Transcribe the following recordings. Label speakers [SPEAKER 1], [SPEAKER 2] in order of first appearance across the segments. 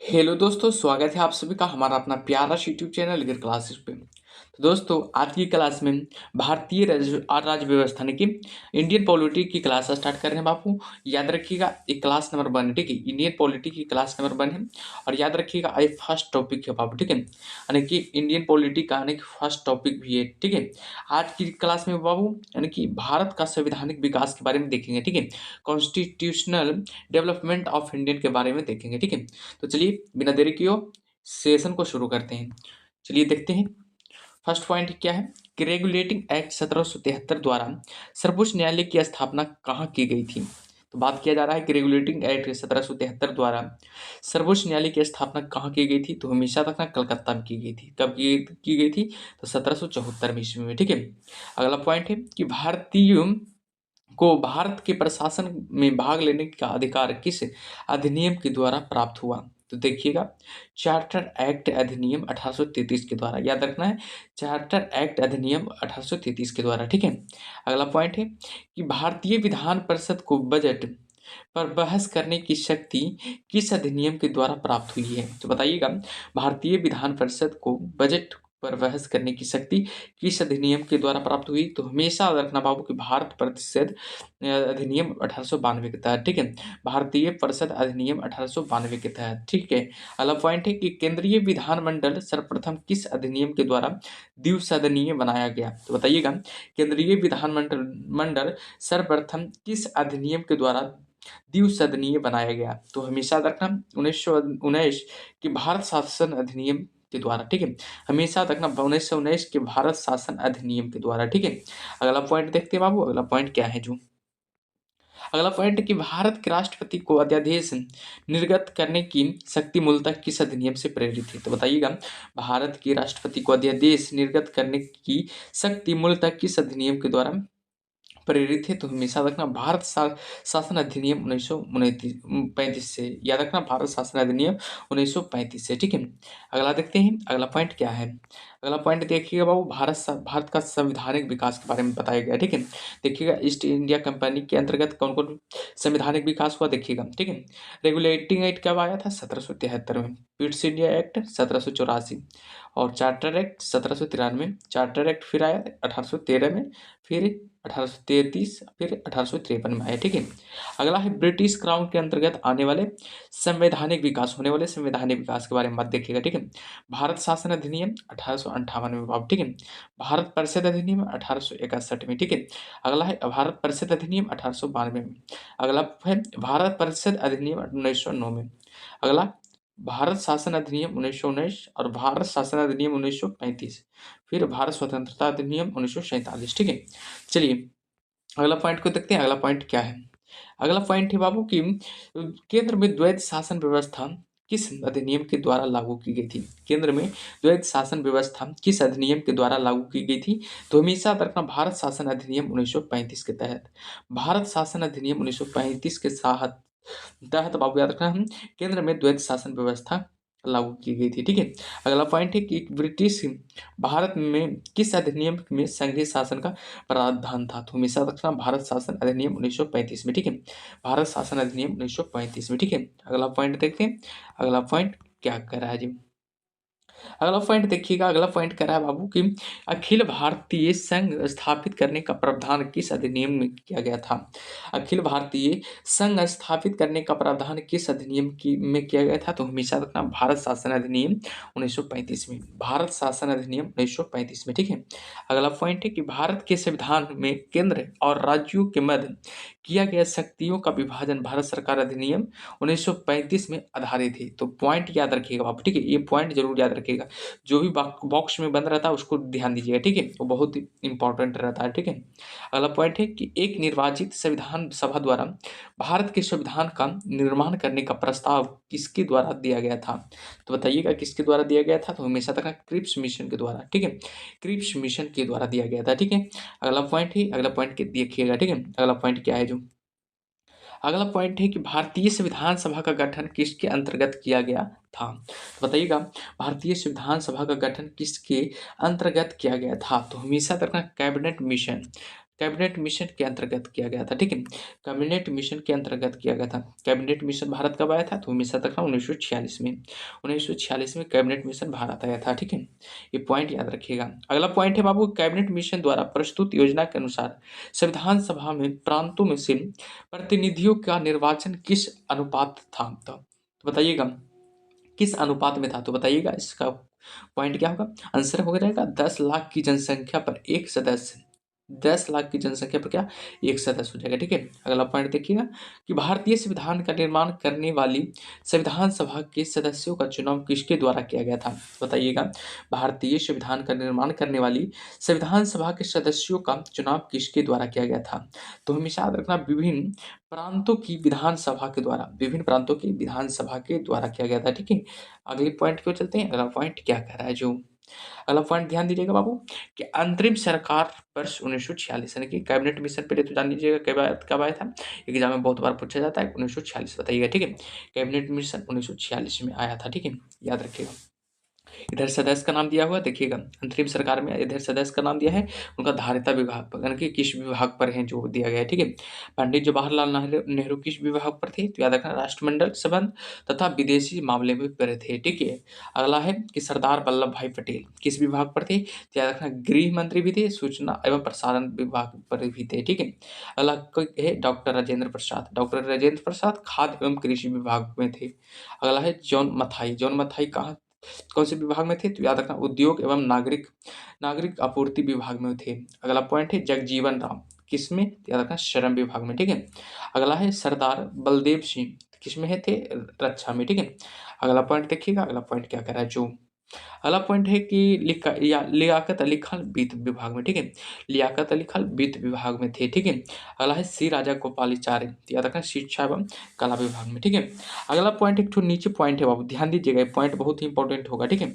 [SPEAKER 1] Hello दोस्तों, स्वागत है आप सभी का हमारा अपना प्यारा यूट्यूब चैनल गिर क्लासेस पे। तो दोस्तों, आज की क्लास में भारतीय राज्य व्यवस्था यानी कि इंडियन पॉलिटी की क्लास स्टार्ट कर रहे हैं बापू। याद रखिएगा, ये क्लास नंबर 1 है, ठीक है। इंडियन पॉलिटी की क्लास नंबर 1 है। और याद रखिएगा, ये फर्स्ट टॉपिक है बापू, ठीक है। यानी कि इंडियन पॉलिटी का यानी कि फर्स्ट टॉपिक भी है, ठीक है। आज की क्लास में बाबू यानी कि भारत का संवैधानिक विकास के बारे में देखेंगे, ठीक है। कॉन्स्टिट्यूशनल डेवलपमेंट ऑफ इंडियन के बारे में देखेंगे, ठीक है। तो चलिए बिना देरी किए सेशन को शुरू करते हैं। चलिए देखते हैं फर्स्ट पॉइंट क्या है कि रेगुलेटिंग एक्ट 1773 द्वारा सर्वोच्च न्यायालय की स्थापना कहाँ की गई थी। तो बात किया जा रहा है कि रेगुलेटिंग एक्ट 1773 द्वारा सर्वोच्च न्यायालय की स्थापना कहाँ की गई थी। तो हमेशा तक ना कलकत्ता में की गई थी। कब की गई थी? तो 1774 में ईस्वी में, ठीक है। अगला पॉइंट है कि भारतीय को भारत के प्रशासन में भाग लेने का अधिकार किस अधिनियम के द्वारा प्राप्त हुआ। तो देखिएगा, चार्टर एक्ट अधिनियम 1833 के द्वारा। याद रखना है, चार्टर एक्ट अधिनियम 1833 के द्वारा, ठीक है। अगला पॉइंट है कि भारतीय विधान परिषद को बजट पर बहस करने की शक्ति किस अधिनियम के द्वारा प्राप्त हुई है। तो बताइएगा, भारतीय विधान परिषद को बजट पर बहस करने की शक्ति किस अधिनियम के द्वारा प्राप्त हुई। तो हमेशा रखना बाबू कि भारत परिषद अधिनियम 1892 के तहत, ठीक है। भारतीय परिषद अधिनियम 1892 के तहत, ठीक है। अगला पॉइंट है कि केंद्रीय विधानमंडल सर्वप्रथम किस अधिनियम के द्वारा द्विसदनीय बनाया गया। तो बताइएगा, केंद्रीय विधानमंडल मंडल सर्वप्रथम किस अधिनियम के द्वारा द्विसदनीय बनाया गया। तो हमेशा रखना 1919 के भारत शासन अधिनियम के द्वारा, ठीक है। हमेशा रखना 1919 के भारत शासन अधिनियम के द्वारा, ठीक है। अगला पॉइंट देखते हैं बाबू, अगला पॉइंट क्या है जो अगला पॉइंट है कि भारत के राष्ट्रपति को अध्यादेश निर्गत करने की शक्ति मूलतः किस अधिनियम से प्रेरित है। तो बताइएगा, भारत के राष्ट्रपति को अध्यादेश निर्गत करने की शक्ति मूलतः किस अधिनियम के द्वारा प्रेरित है। तो हमेशा रखना भारत शासन अधिनियम 1935 से। याद रखना, भारत शासन अधिनियम 1935 से, ठीक है। अगला देखते हैं, अगला पॉइंट क्या है। अगला पॉइंट देखिएगा बाबू, भारत का संवैधानिक विकास के बारे में बताया गया, ठीक है। देखिएगा, ईस्ट इंडिया कंपनी के अंतर्गत कौन कौन संवैधानिक विकास हुआ, देखिएगा, ठीक है। रेगुलेटिंग एक्ट कब आया था? 1773 में। पिट्स इंडिया एक्ट 1784 और चार्टर एक्ट 1793। चार्टर एक्ट फिर आया 1813 में, फिर 1833, फिर 1853 में आया, ठीक है। अगला है ब्रिटिश क्राउन के अंतर्गत आने वाले संवैधानिक विकास, होने वाले संवैधानिक विकास के बारे में बात देखिएगा, ठीक है। भारत शासन अधिनियम 1858 में बाब, ठीक है। भारत परिषद अधिनियम 1861 में, ठीक है। अगला है भारत परिषद अधिनियम 1892 में। अगला है भारत परिषद अधिनियम 1909 में। अगला भारत शासन अधिनियम 1919 और भारत शासन अधिनियम 1935। फिर भारत स्वतंत्रता अधिनियम 1947, ठीक है। चलिए अगला पॉइंट को देखते हैं, अगला पॉइंट क्या है। अगला पॉइंट है बाबू कि केंद्र में द्वैध शासन व्यवस्था किस अधिनियम के द्वारा लागू की गई थी। केंद्र में द्वैध शासन व्यवस्था किस अधिनियम के द्वारा लागू की गई थी। तो हमेशा रखना, भारत शासन अधिनियम 1935 के तहत। भारत शासन अधिनियम 1935 के तहत बाबू याद रखना, हम केंद्र में द्वैध शासन व्यवस्था लागू की गई थी, ठीक है। अगला पॉइंट है कि ब्रिटिश भारत में किस अधिनियम में संघीय शासन का प्रावधान था। तो हमेशा रखना, भारत शासन अधिनियम 1935 में, ठीक है। भारत शासन अधिनियम 1935 में, ठीक है। अगला पॉइंट देखते हैं, अगला पॉइंट क्या कह रहा है जी। अगला पॉइंट देखिएगा, अगला पॉइंट कह रहा है बाबू कि अखिल भारतीय संघ स्थापित करने का प्रावधान किस अधिनियम में किया गया था। अखिल भारतीय संघ स्थापित करने का प्रावधान किस अधिनियम में किया गया था। तो हमेशा रखना, भारत शासन अधिनियम 1935 में। भारत शासन अधिनियम 1935 में, ठीक है। अगला पॉइंट है कि भारत के संविधान में केंद्र और राज्यों के मध्य किया गया शक्तियों का विभाजन भारत सरकार अधिनियम 1935 में आधारित है। तो पॉइंट याद रखिएगा आप, ठीक है। ये पॉइंट जरूर याद रखिएगा, जो भी बॉक्स में बंद रहता है उसको ध्यान दीजिएगा, ठीक है। वो बहुत इंपॉर्टेंट रहता है, ठीक है। अगला पॉइंट है कि एक निर्वाचित संविधान सभा द्वारा भारत के संविधान का निर्माण करने का प्रस्ताव किसके द्वारा दिया गया था। तो बताइएगा, किसके द्वारा दिया गया था। तो हमेशा तक क्रिप्स मिशन के द्वारा, ठीक है। क्रिप्स मिशन के द्वारा दिया गया था, ठीक है। अगला पॉइंट है, अगला पॉइंट देखिएगा, ठीक है। अगला पॉइंट क्या है जो अगला पॉइंट है कि भारतीय संविधान सभा का गठन किसके अंतर्गत किया गया था। तो बताइएगा, भारतीय संविधान सभा का गठन किसके अंतर्गत किया गया था। तो हमेशा रखना, कैबिनेट मिशन, कैबिनेट मिशन के अंतर्गत किया गया था, ठीक है। कैबिनेट मिशन के अंतर्गत किया गया था। कैबिनेट मिशन भारत कब आया था, तो हमेशा तक 1946 में, 1946 में कैबिनेट मिशन भारत आया था, ठीक है। ये पॉइंट याद रखिएगा। अगला पॉइंट है बाबू, कैबिनेट मिशन द्वारा प्रस्तुत योजना के अनुसार संविधान सभा में प्रांतों में से प्रतिनिधियों का निर्वाचन किस अनुपात था, तो बताइएगा किस अनुपात में था, तो बताइएगा इसका पॉइंट क्या होगा। आंसर हो जाएगा 10 लाख की जनसंख्या पर एक सदस्य। 10 लाख की जनसंख्या पर क्या, एक सदस्य हो जाएगा, ठीक है। अगला पॉइंट देखिएगा कि भारतीय संविधान का निर्माण करने वाली संविधान सभा के सदस्यों का चुनाव किसके द्वारा किया गया था, बताइएगा। भारतीय संविधान का निर्माण करने वाली संविधान सभा के सदस्यों का चुनाव किसके द्वारा किया गया था, तो हमेशा याद रखना विभिन्न प्रांतों की विधानसभा के द्वारा, विभिन्न प्रांतों की विधानसभा के द्वारा किया गया था, ठीक है। अगले पॉइंट को चलते हैं। अगला पॉइंट क्या कह रहा है, जो अगला पॉइंट ध्यान दीजिएगा बाबू कि अंतरिम सरकार वर्ष 1946, यानी कि कैबिनेट मिशन पहले तो जान लीजिएगा कब आया था, एग्जाम में बहुत बार पूछा जाता है। 1946 बताइएगा, ठीक है। कैबिनेट मिशन 1946 में आया था, ठीक है, याद रखिएगा। इधर सदस्य का नाम दिया हुआ देखिएगा, अंतरिम सरकार में इधर सदस्य का नाम दिया है, उनका धारिता विभाग यानी कि किस विभाग पर है जो दिया गया है, ठीक है। पंडित जवाहरलाल नेहरू किस विभाग पर थे, तो याद रखना राष्ट्रमंडल संबंध तथा विदेशी मामले में पर थे, ठीक है। अगला है कि सरदार वल्लभ भाई पटेल किस विभाग पर थे, तो याद रखना गृह मंत्री भी थे, सूचना एवं प्रसारण विभाग पर भी थे, ठीक है। अगला है डॉक्टर राजेंद्र प्रसाद, डॉक्टर राजेंद्र प्रसाद खाद्य एवं कृषि विभाग में थे। अगला है जॉन मथाई, जॉन मथाई कहाँ कौन से विभाग में थे, तो याद रखना उद्योग एवं नागरिक नागरिक आपूर्ति विभाग में थे। अगला पॉइंट है जगजीवन राम किसमें, तो याद रखना श्रम विभाग में, ठीक है। अगला है सरदार बलदेव सिंह किसमें है थे, रक्षा में, ठीक है। अगला पॉइंट देखिएगा, अगला पॉइंट क्या कह रहा है, जो अगला पॉइंट है कि लियाकत अली खान वित्त विभाग में, ठीक है। लियाकत अली खान वित्त विभाग में थे, ठीक है। अगला है सी राजा गोपालाचार्य, याद रखना शिक्षा एवं कला विभाग में, ठीक है। अगला पॉइंट एक नीचे पॉइंट है बाबू, ध्यान दीजिएगा, पॉइंट बहुत ही इंपॉर्टेंट होगा, ठीक है।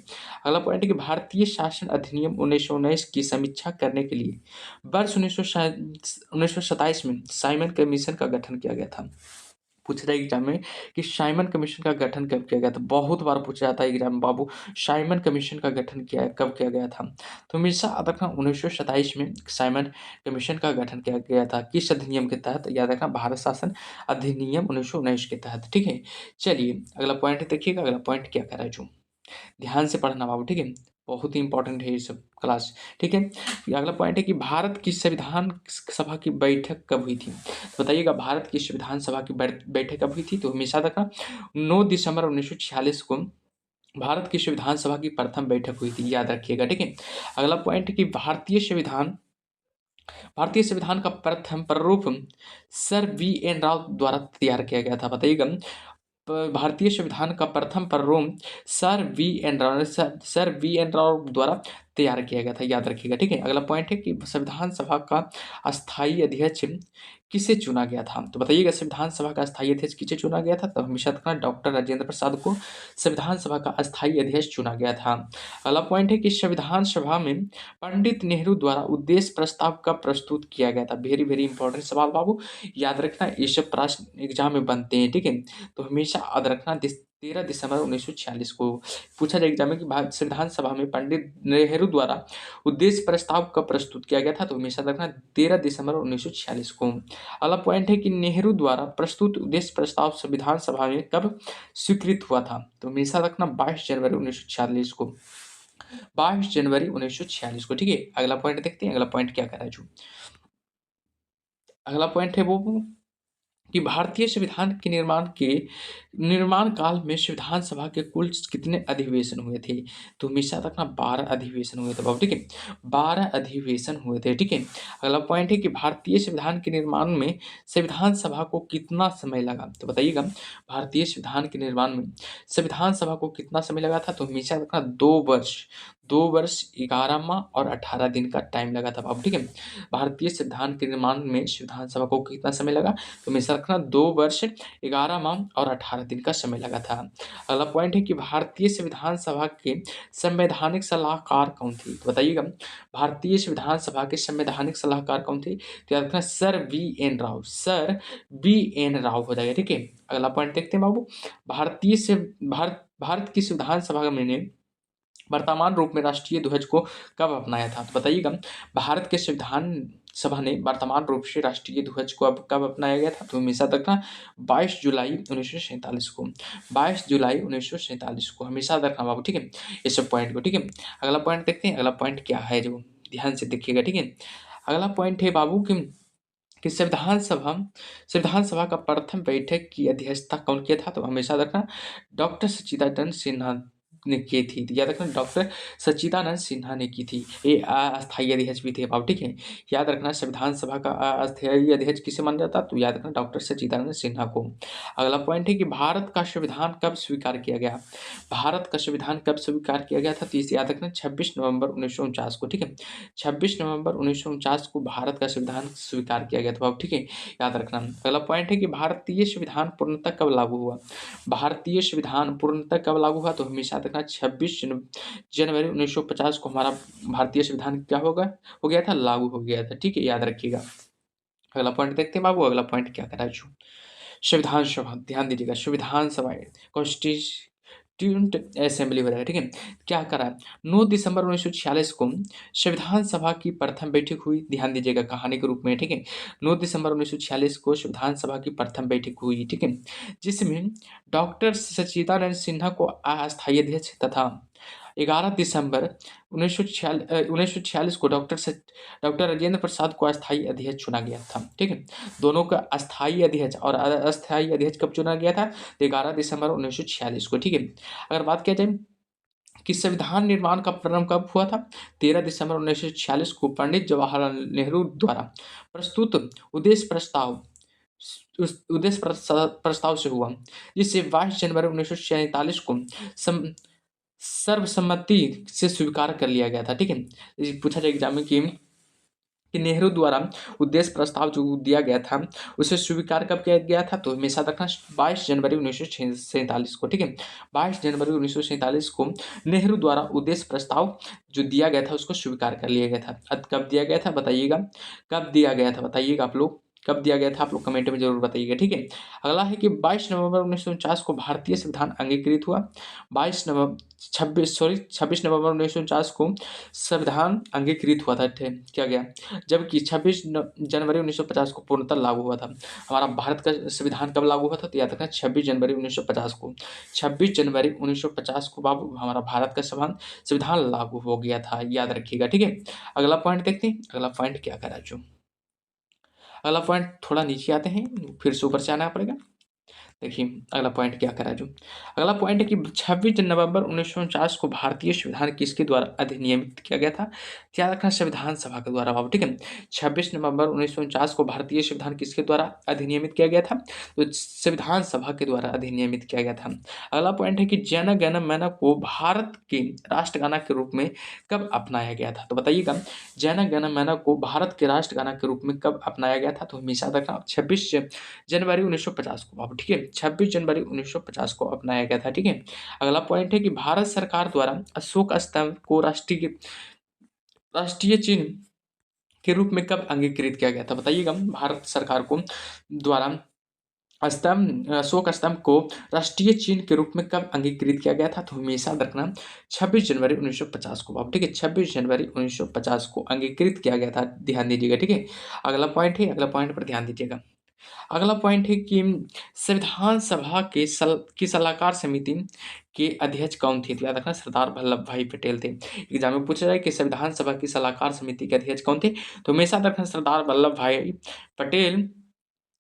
[SPEAKER 1] अगला पॉइंट है कि भारतीय शासन अधिनियम 1919 की समीक्षा करने के लिए वर्ष 1927 में साइमन कमीशन का गठन किया गया था। पूछा जाए एग्जाम में कि साइमन कमीशन का गठन कब किया गया था, बहुत बार पूछा जाता है एग्जाम में बाबू, साइमन कमीशन का गठन किया कब किया गया था, तो हमेशा याद रखना 1927 में साइमन कमीशन का गठन किया गया था, किस अधिनियम के तहत, याद रखना भारत शासन अधिनियम 1919 के तहत, ठीक है। चलिए अगला पॉइंट देखिएगा, अगला पॉइंट क्या कह रहा है, जो ध्यान से पढ़ना बाबू, ठीक है, बहुत ही इंपॉर्टेंट है ये सब क्लास, ठीक है। फिर अगला पॉइंट है कि भारत की संविधान सभा की बैठक कब हुई थी, बताइएगा भारत की संविधान सभा की बैठक कब हुई थी, तो हमेशा रखना 9 दिसंबर 1946 को भारत की संविधान सभा की प्रथम बैठक हुई थी, याद रखिएगा, ठीक है। अगला पॉइंट है कि भारतीय संविधान का प्रथम प्रारूप सर वी एन राव द्वारा तैयार किया गया था, बताइएगा भारतीय संविधान का प्रथम प्रारूप सर वी एन राव द्वारा तैयार किया गया था, याद रखिएगा, ठीक है। अगला पॉइंट है कि संविधान सभा का अस्थायी अध्यक्ष किसे चुना गया था, तो बताइएगा संविधान सभा का अस्थायी अध्यक्ष किसे चुना गया था, तो हमेशा रखना डॉक्टर राजेंद्र प्रसाद को संविधान सभा का अस्थायी अध्यक्ष चुना गया था। अगला पॉइंट है कि संविधान सभा में पंडित नेहरू द्वारा उद्देश्य प्रस्ताव कब प्रस्तुत किया गया था, वेरी वेरी इंपॉर्टेंट सवाल बाबू, याद रखना ये सब प्रश्न एग्जाम में बनते हैं, ठीक है। तो हमेशा याद रखना 13 दिसंबर 1946 को पूछा जाए एग्जाम में कि भारत संविधान सभा में पंडित नेहरू द्वारा उद्देश्य प्रस्ताव कब प्रस्तुत किया गया था, तो हमेशा रखना 13 दिसंबर 1946 को। अगला पॉइंट है कि नेहरू द्वारा प्रस्तुत उद्देश्य प्रस्ताव संविधान सभा में कब स्वीकृत हुआ था, तो हमेशा रखना 22 जनवरी 1946 को, 22 जनवरी 1946 को, ठीक है। अगला पॉइंट देखते हैं, अगला पॉइंट क्या कर रहा है, जो अगला पॉइंट है वो कि भारतीय संविधान के निर्माण काल में संविधान सभा के कुल कितने अधिवेशन हुए थे, तो हमेशा रखना 12 अधिवेशन हुए थे बाबू, ठीक है, 12 अधिवेशन हुए थे, ठीक है। अगला पॉइंट है कि भारतीय संविधान के निर्माण में संविधान सभा को कितना समय लगा, तो बताइएगा भारतीय संविधान के निर्माण में संविधान सभा को कितना समय लगा था, तो हमेशा रखना 2 वर्ष 11 माह और 18 दिन का टाइम लगा था बाबू, ठीक है। भारतीय संविधान के निर्माण में संविधान सभा को कितना समय लगा, तो हमेशा रखना 2 वर्ष 11 माह और 18 दिन का समय लगा था। अगला पॉइंट है कि भारतीय संविधान सभा के संवैधानिक सलाहकार कौन थे, तो बताइएगा भारतीय संविधान सभा के संवैधानिक सलाहकार कौन थे, तो याद रखना सर वी एन राव हो जाएगा, ठीक है। अगला पॉइंट देखते हैं बाबू, भारत की संविधान सभा में वर्तमान रूप में राष्ट्रीय ध्वज को कब अपनाया था? तो बताइएगा, भारत के संविधान सभा ने वर्तमान रूप से राष्ट्रीय ध्वज को अब कब अपनाया गया था? तो हमेशा रखना 22 जुलाई 1947 को, 22 जुलाई 1947 को हमेशा रखना बाबू, ठीक है, ये सब पॉइंट को, ठीक है। अगला पॉइंट देखते हैं, अगला पॉइंट क्या है, जो ध्यान से देखिएगा, ठीक है। अगला पॉइंट है बाबू कि संविधान सभा का प्रथम बैठक की अध्यक्षता कौन किया था? तो हमेशा रखना डॉक्टर सच्चिदानंद सिन्हा ने की थी। तो याद रखना डॉक्टर सच्चिदानंद सिन्हा ने की थी। ये अस्थायी अध्यक्ष भी थे बाबू, ठीक है। याद रखना संविधान सभा का अस्थायी अध्यक्ष किसे माना जाता? तो याद रखना डॉक्टर सच्चिदानंद सिन्हा को। अगला पॉइंट है कि भारत का संविधान कब स्वीकार किया गया? भारत का संविधान कब स्वीकार किया गया था? तो इसे याद रखना 26 नवंबर 1949 को, ठीक है। 26 नवंबर 1949 को भारत का संविधान स्वीकार किया गया था बाबू, ठीक है, याद रखना। अगला पॉइंट है कि भारतीय संविधान पूर्णतः कब लागू हुआ? भारतीय संविधान पूर्णतः कब लागू हुआ? तो हमेशा रखना 26 जनवरी 1950 को हमारा भारतीय संविधान क्या हो गया था, लागू हो गया था, ठीक है, याद रखिएगा। अगला पॉइंट देखते हैं बाबू, अगला पॉइंट क्या करा जो संविधान सभा, ध्यान दीजिएगा, संविधान सभा कॉन्स्टिट्यूंट असेंबली वगैरह, ठीक है, क्या करा? 9 दिसंबर 1946 को संविधान सभा की प्रथम बैठक हुई, ध्यान दीजिएगा कहानी के रूप में, ठीक है। 9 दिसंबर 1946 को संविधान सभा की प्रथम बैठक हुई, ठीक है, जिसमें डॉक्टर सच्चिदानंद सिन्हा को अस्थायी अध्यक्ष तथा 11 दिसंबर 1946 को डॉक्टर राजेंद्र प्रसाद को अस्थायी अध्यक्ष चुना गया था, ठीक है। दोनों का अस्थायी अध्यक्ष और अस्थायी अध्यक्ष कब चुना गया था? तो 11 दिसंबर 1946 को, ठीक है। अगर बात किया जाए कि संविधान निर्माण का प्रारंभ कब हुआ था? 13 दिसंबर 1946 को पंडित जवाहरलाल नेहरू द्वारा प्रस्तुत प्रस्ताव से हुआ, जिसे 22 जनवरी 1947 को सर्वसम्मति से स्वीकार कर लिया गया था, ठीक है। पूछा जाए एग्जाम में कि नेहरू द्वारा उद्देश्य प्रस्ताव जो दिया गया था उसे स्वीकार कब किया गया था? तो हमेशा रखना 22 जनवरी 1947 को, ठीक है। 22 जनवरी 1947 को नेहरू द्वारा उद्देश्य प्रस्ताव जो दिया गया था उसको स्वीकार कर लिया गया था। अब कब दिया गया था बताइएगा, कब दिया गया था बताइएगा, आप लोग कब दिया गया था, आप लोग कमेंट में जरूर बताइएगा, ठीक है। अगला है कि 22 नवंबर 1949 को भारतीय संविधान अंगीकृत हुआ। 26 नवंबर 1949 को संविधान अंगीकृत हुआ था, किया गया, जबकि 26 जनवरी 1950 को पूर्णतः लागू हुआ था। हमारा भारत का संविधान कब लागू हुआ था? तो याद रखना 26 जनवरी 1950 को, 26 जनवरी 1950 को बाबू हमारा भारत का संविधान लागू हो गया था, याद रखिएगा, ठीक है। अगला पॉइंट देखते हैं, अगला पॉइंट क्या करा जो अगला पॉइंट थोड़ा नीचे आते हैं, फिर से ऊपर से आना पड़ेगा। देखिए अगला पॉइंट क्या करा जो अगला पॉइंट है कि 26 नवंबर 1949 को भारतीय संविधान किसके द्वारा अधिनियमित किया गया था? याद रखना संविधान सभा के द्वारा बाबू, ठीक है। 26 नवंबर 1949 को भारतीय संविधान किसके द्वारा अधिनियमित किया गया था? तो संविधान सभा के द्वारा अधिनियमित किया गया था। अगला पॉइंट है कि जन गण मन को भारत के राष्ट्रगाना के रूप में कब अपनाया गया था? तो बताइएगा, जन गण मन को भारत के राष्ट्रगाना के रूप में कब अपनाया गया था? तो हमेशा रखना 26 जनवरी 1950 को बाबू, ठीक है, 26 जनवरी 1950 को अपनाया गया था, ठीक है। अगला पॉइंट है कि भारत सरकार द्वारा अशोक स्तंभ को राष्ट्रीय चिन्ह के रूप में कब अंगीकृत किया गया था? बताइएगा, भारत सरकार को द्वारा अशोक स्तंभ को राष्ट्रीय चिन्ह के रूप में कब अंगीकृत किया गया था? तो हमेशा रखना 26 जनवरी 1950 को बाबू, ठीक है, 26 जनवरी 1950 को अंगीकृत किया गया था, ध्यान दीजिएगा, ठीक है। अगला पॉइंट है, अगला पॉइंट पर ध्यान दीजिएगा। अगला पॉइंट है कि संविधान सभा की सलाहकार समिति के अध्यक्ष कौन थे? तो याद रखना सरदार वल्लभ भाई पटेल थे। एग्जाम में पूछा जाए कि संविधान सभा की सलाहकार समिति के अध्यक्ष कौन थे? तो हमेशा रखना सरदार वल्लभ भाई पटेल,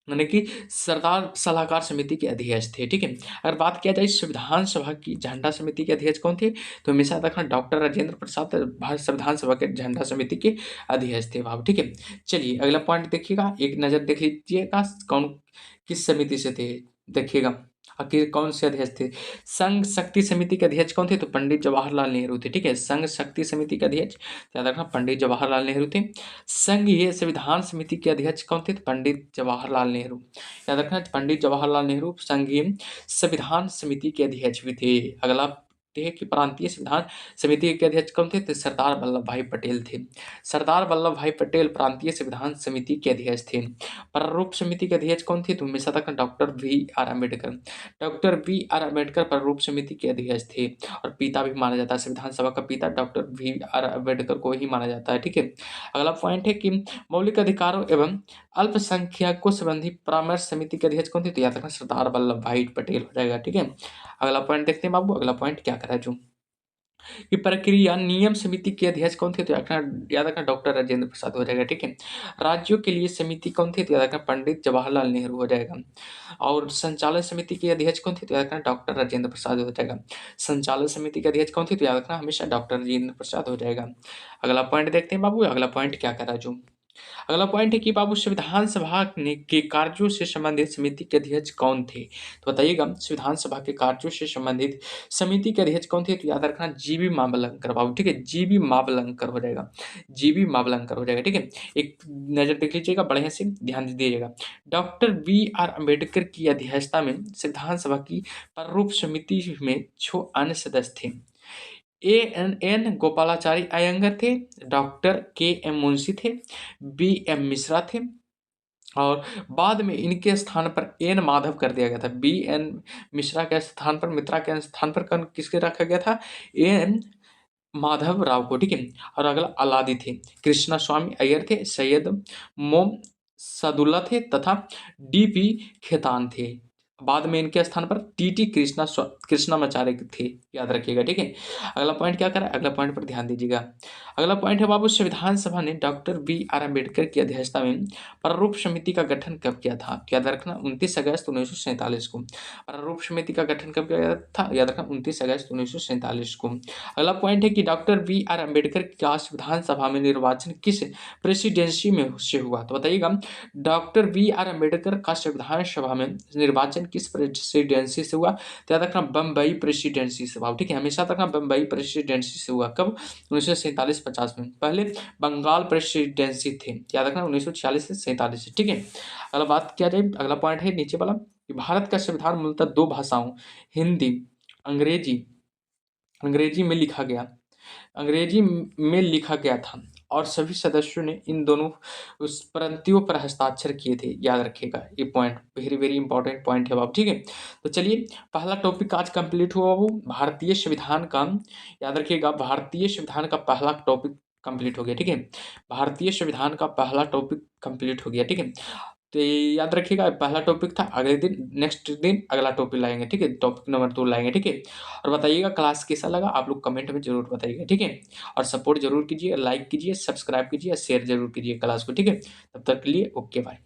[SPEAKER 1] यानी कि सरदार सलाहकार समिति के अध्यक्ष थे, ठीक है। अगर बात किया जाए संविधान सभा की झंडा समिति के अध्यक्ष कौन थे? तो हमेशा रखना डॉक्टर राजेंद्र प्रसाद भारत संविधान सभा के झंडा समिति के अध्यक्ष थे बाबू, ठीक है। चलिए अगला पॉइंट देखिएगा, एक नज़र देख लीजिएगा कौन किस समिति से थे, देखिएगा आखिर कौन से अध्यक्ष थे। संघ शक्ति समिति के अध्यक्ष कौन थे? तो पंडित जवाहरलाल नेहरू थे, ठीक है। संघ शक्ति समिति के अध्यक्ष याद रखना पंडित जवाहरलाल नेहरू थे। संघीय संविधान समिति के अध्यक्ष कौन थे? तो पंडित जवाहरलाल नेहरू, याद रखना पंडित जवाहरलाल नेहरू संघीय संविधान समिति के अध्यक्ष भी थे। अगला हैं कि प्रांतीय संविधान समिति के अध्यक्ष कौन थे? तो सरदार वल्लभ भाई पटेल थे। सरदार वल्लभ भाई पटेल प्रांतीय संविधान समिति के अध्यक्ष थे। प्रारूप समिति के अध्यक्ष कौन थे? तो हमेशा तक doctor B R Ambedkar. Doctor B R Ambedkar प्रारूप समिति के अध्यक्ष थे और पिता भी माना जाता है, संविधान सभा का पिता डॉक्टर वी आर अम्बेडकर को ही माना जाता है। ठीक है, अगला पॉइंट है कि मौलिक अधिकारों एवं अल्पसंख्यकों संबंधी परामर्श समिति के अध्यक्ष कौन थे? तो याद रखना सरदार वल्लभ भाई पटेल हो जाएगा। ठीक है, अगला पॉइंट देखते हैं बाबू, अगला पॉइंट क्या करा जो कि प्रक्रिया नियम समिति के अध्यक्ष कौन थे? तो याद रखना डॉक्टर राजेंद्र प्रसाद हो जाएगा। ठीक है, राज्यों के लिए समिति कौन थे? तो याद रखना पंडित जवाहरलाल नेहरू हो जाएगा। और संचालन समिति के अध्यक्ष कौन थे? तो याद रखना डॉक्टर राजेंद्र प्रसाद हो जाएगा। संचालन समिति के अध्यक्ष कौन थे? तो याद रखना हमेशा डॉक्टर राजेंद्र प्रसाद हो जाएगा। अगला पॉइंट देखते हैं बाबू, अगला पॉइंट क्या करा जो अगला पॉइंट है कि बाबू संविधान सभा के कार्यों से संबंधित समिति के अध्यक्ष कौन थे? तो बताइएगा, संविधान सभा के कार्यों से संबंधित समिति के अध्यक्ष कौन थे? तो याद रखना जीबी मावलंकर बाबू। ठीक है, जीबी मावलंकर हो जाएगा, जीबी मावलंकर हो जाएगा। ठीक है, एक नजर देख लीजिएगा, बढ़िया से ध्यान दीजिएगा। डॉक्टर वी आर अम्बेडकर की अध्यक्षता में संविधान सभा की प्रारूप समिति में 6 अन्य सदस्य थे। एन गोपालाचारी अयंगर थे, डॉक्टर के एम मुंशी थे, बी एम मिश्रा थे और बाद में इनके स्थान पर एन माधव कर दिया गया था। बी एन मिश्रा के स्थान पर, मित्रा के स्थान पर किसके रखा गया था? एन माधव राव को। ठीक है, और अगला अलादी थे, कृष्णा स्वामी अय्यर थे, सैयद मोम सदुल्ला थे तथा डीपी खेतान थे। बाद में इनके स्थान पर टीटी कृष्णामाचार्य थे, याद रखिएगा। ठीक है, अगला पॉइंट क्या करा, अगला पॉइंट पर ध्यान दीजिएगा। अगला पॉइंट है बाबू, संविधान सभा ने डॉक्टर बी आर अम्बेडकर की अध्यक्षता में प्रारूप समिति का गठन कब किया था? याद रखना 29 अगस्त 1947 को। प्रारूप समिति का गठन कब किया था? याद रखना 29 अगस्त 1947 को। अगला पॉइंट है कि डॉक्टर बी आर अम्बेडकर का संविधान सभा में निर्वाचन किस प्रेसिडेंसी में से हुआ? तो बताइएगा, डॉक्टर बी आर अम्बेडकर का संविधान सभा में निर्वाचन किस प्रेसिडेंसी से हुआ? तो याद रखना बम्बई प्रेसिडेंसी से हुआ। ठीक है, हमेशा रखना बम्बई प्रेसिडेंसी से हुआ। कब? 1947-50 में। पहले बंगाल प्रेसिडेंसी थे, याद रखना 1946 से 47 से। ठीक है, अगला बात किया जाए, अगला पॉइंट है नीचे वाला कि भारत का संविधान मूलतः 2 भाषाओं हिंदी अंग्रेजी में लिखा गया, अंग्रेजी में लिखा गया था और सभी सदस्यों ने इन दोनों उस प्रतियों पर हस्ताक्षर किए थे। याद रखिएगा, ये point very very important point है बाबू। ठीक है, तो चलिए पहला टॉपिक आज कंप्लीट हुआ बाबू, भारतीय संविधान का। याद रखिएगा, भारतीय संविधान का पहला टॉपिक कंप्लीट हो गया। ठीक है, भारतीय संविधान का पहला टॉपिक कंप्लीट हो गया। ठीक है, तो ये याद रखिएगा, पहला टॉपिक था। अगले दिन नेक्स्ट दिन अगला टॉपिक लाएंगे। ठीक है, टॉपिक नंबर 2 लाएंगे। ठीक है, और बताइएगा क्लास कैसा लगा, आप लोग कमेंट में जरूर बताइएगा। ठीक है, और सपोर्ट जरूर कीजिए, लाइक कीजिए, सब्सक्राइब कीजिए, शेयर जरूर कीजिए क्लास को। ठीक है, तब तक के लिए ओके बाय।